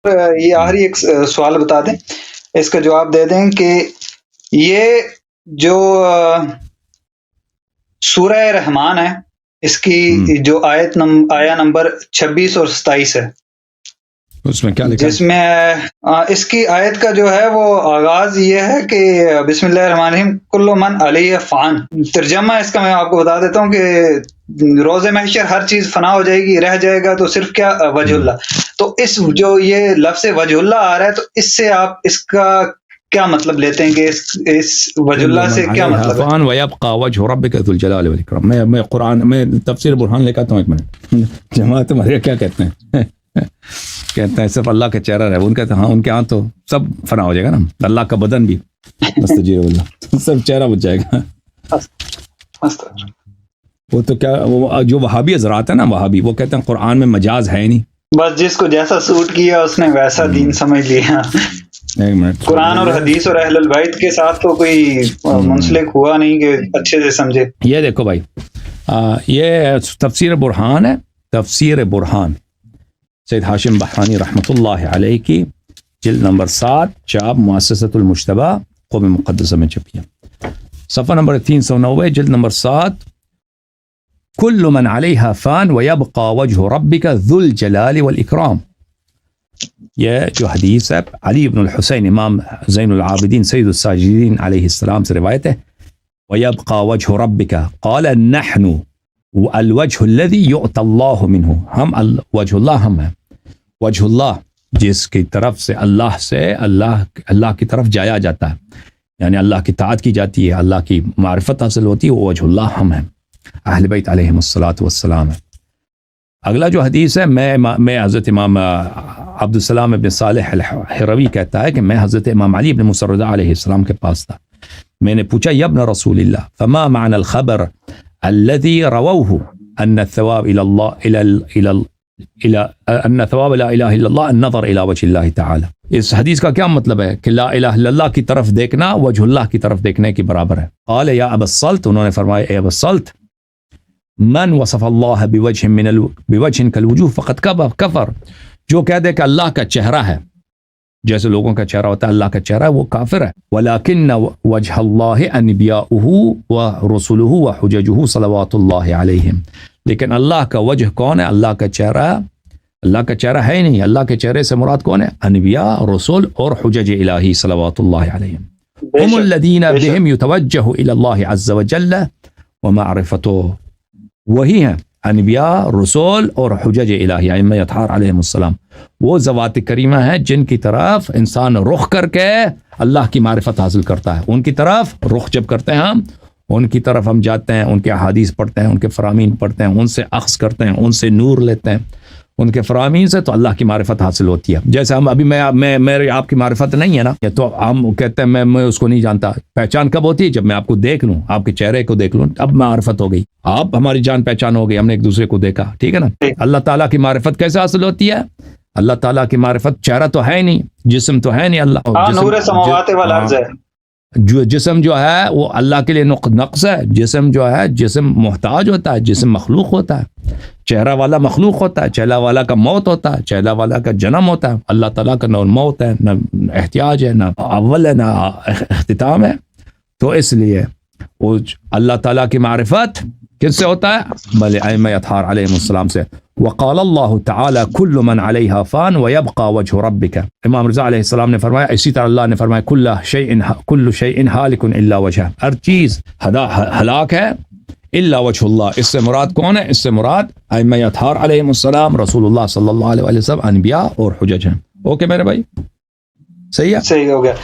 یہ آخری ایک سوال بتا دیں، اس کا جواب دے دیں کہ یہ جو سورہ رحمان ہے، اس کی جو آیا نمبر 26 اور 27 ہے، اس میں کیا لکھا؟ جس میں اس کی آیت کا جو ہے وہ آغاز یہ ہے کہ بسم اللہ الرحمن الرحیم کل من علیہ فان۔ ترجمہ اس کا میں آپ کو بتا دیتا ہوں کہ روز محشر ہر چیز فنا ہو جائے گی، رہ جائے گا تو صرف کیا وجہ اللہ۔ تو اس جو یہ لفظ وجہ اللہ آ رہا ہے، تو اس سے آپ اس کا کیا مطلب لیتے ہیں کہ اس وجہ اللہ سے کیا مطلب ہے؟ فان ویبقى وجہ ربک ذو الجلال والاکرام۔ میں قرآن میں تفسیر برہان لے کے آتا ہوں، ایک منٹ۔ جماعت ہمارے کیا کہتے ہیں؟ کہتے ہیں صرف اللہ کا چہرہ رہے، ان کہتے ہیں ہاں ان کے ہاں تو سب فنا ہو جائے گا نا، اللہ کا بدن بھی مستجیر اللہ، سب چہرہ بچ جائے گا۔ وہ تو کیا، وہ جو وہابی حضرات ہیں نا، وہابی، وہ کہتے ہیں قرآن میں مجاز ہے ہی نہیں، بس جس کو جیسا سوٹ کیا اس نے ویسا دین سمجھ لیا۔ ایک منٹ، قرآن اور حدیث اور اہل البیت کے ساتھ تو کوئی منسلک ہوا نہیں کہ اچھے سے سمجھے۔ یہ دیکھو بھائی، یہ تفسیر برہان ہے، تفسیر برہان سید ہاشم بحرانی رحمۃ اللہ علیہ کی، جلد نمبر 7، چاپ مؤسسۃ المجتبیٰ قوم مقدسہ میں چھپی ہے، صفحہ نمبر 390، جلد نمبر 7۔ کل من علیہا فان ویبقى وجہ ربک ذو الجلال والاکرام۔ یہ جو حدیث ہے علی بن الحسین امام زین العابدین سید الساجدین علیہ السلام سے روایت ہے، ویبقى وجہ ربک قال نحن الوجہ الذی یؤتی اللہ منہ، ہم وجہ اللہ، ہم ہیں وجہ اللہ جس کی طرف سے اللہ کی طرف جایا جاتا ہے، یعنی اللہ کی طاعت کی جاتی ہے، اللہ کی معرفت حاصل ہوتی ہے، وہ وجہ اللہ ہم ہیں، اہل بیت علیہم الصلاۃ والسلام ہے۔ اگلا جو حدیث ہے، میں حضرت امام عبد السلام ابن صالح الحروی کہتا ہے کہ میں حضرت امام علی ابن موسیٰ الرضا علیہ السلام کے پاس تھا، میں نے پوچھا یا ابن رسول اللہ فما معنی الخبر الذي رووه ان الثواب الى الله ان ثواب لا الہ الا اللہ النظر الى وجه اللہ تعالی۔ اس حدیث کا کیا مطلب ہے کہ لا الہ الا اللہ کی طرف دیکھنا وجہ اللہ کی طرف دیکھنے کے برابر ہے۔ قال یا ابا الصلت، انہوں نے فرمایا اے ابا الصلت، من وصف اللہ بوجہ کالوجوہ فقد کفر، جو کہہ دے کہ اللہ کا چہرہ ہے جیسے لوگوں کا چہرہ ہوتا ہے، اللہ کا چہرہ ہے، وہ کافر ہے۔ ولیکن وجہ اللہ انبیاؤہ ورسلہ وحججہ صلوات اللہ علیہم، لیکن اللہ کا وجہ کون ہے؟ اللہ کا چہرہ ہے ہی نہیں، اللہ کے چہرے سے مراد کون ہے؟ انبیاء، رسول اور حجج الہی صلوات اللہ علیہم، ہم الذین بہم یتوجہ الی اللہ عز وجل ومعرفتہ، وہی ہیں انبیاء، رسول اور حجج الہی ائمہ اطہار علیہم السلام، وہ ذوات کریمہ ہیں جن کی طرف انسان رخ کر کے اللہ کی معرفت حاصل کرتا ہے، ان کی طرف رخ جب کرتے ہیں ہم، ان کی طرف ہم جاتے ہیں، ان کے احادیث پڑھتے ہیں، ان کے فرامین پڑھتے ہیں، ان سے اخذ کرتے ہیں، ان سے نور لیتے ہیں، ان کے فرامین سے، تو اللہ کی معرفت حاصل ہوتی ہے۔ جیسے ہم ابھی میری آپ کی معرفت نہیں ہے نا، تو ہم کہتے ہیں میں اس کو نہیں جانتا، پہچان کب ہوتی ہے؟ جب میں آپ کو دیکھ لوں، آپ کے چہرے کو دیکھ لوں، اب معرفت ہو گئی، آپ ہماری جان پہچان ہو گئی، ہم نے ایک دوسرے کو دیکھا، ٹھیک ہے نا۔ اللہ تعالیٰ کی معرفت کیسے حاصل ہوتی ہے؟ اللہ تعالیٰ کی معرفت، چہرہ تو ہے نہیں، جسم تو ہے نہیں، اللہ نور سماوات والارض ہے، جو جسم جو ہے وہ اللہ کے لیے نقص ہے، جسم جو ہے جسم محتاج ہوتا ہے، جسم مخلوق ہوتا ہے، چہرہ والا مخلوق ہوتا ہے، چہرہ والا کا موت ہوتا ہے، چہرہ والا کا جنم ہوتا ہے، اللہ تعالیٰ کا نہ موت ہے، نہ احتیاج ہے، نہ اول ہے، نہ اختتام ہے۔ تو اس لیے وہ اللہ تعالیٰ کی معرفت کس سے ہوتا ہے؟ بھلے ائمہ اطہار علیہم السلام سے۔ وقال اللہ تعالی کل من علیہا فان ویبقى وجہ ربک، امام رضا علیہ السلام نے فرمایا، اسی طرح اللہ نے فرمایا کل شیء ہالک الا وجہ، ہر چیز ہلاک ہے الا وجہ اللہ۔ اس سے مراد کون ہے؟ اس سے مراد ائمہ اطہار علیہم السلام، رسول اللہ صلی اللہ علیہ وسلم، انبیاء اور حجج ہیں۔ اوکے میرے بھائی، صحیح ہے، صحیح ہو گیا۔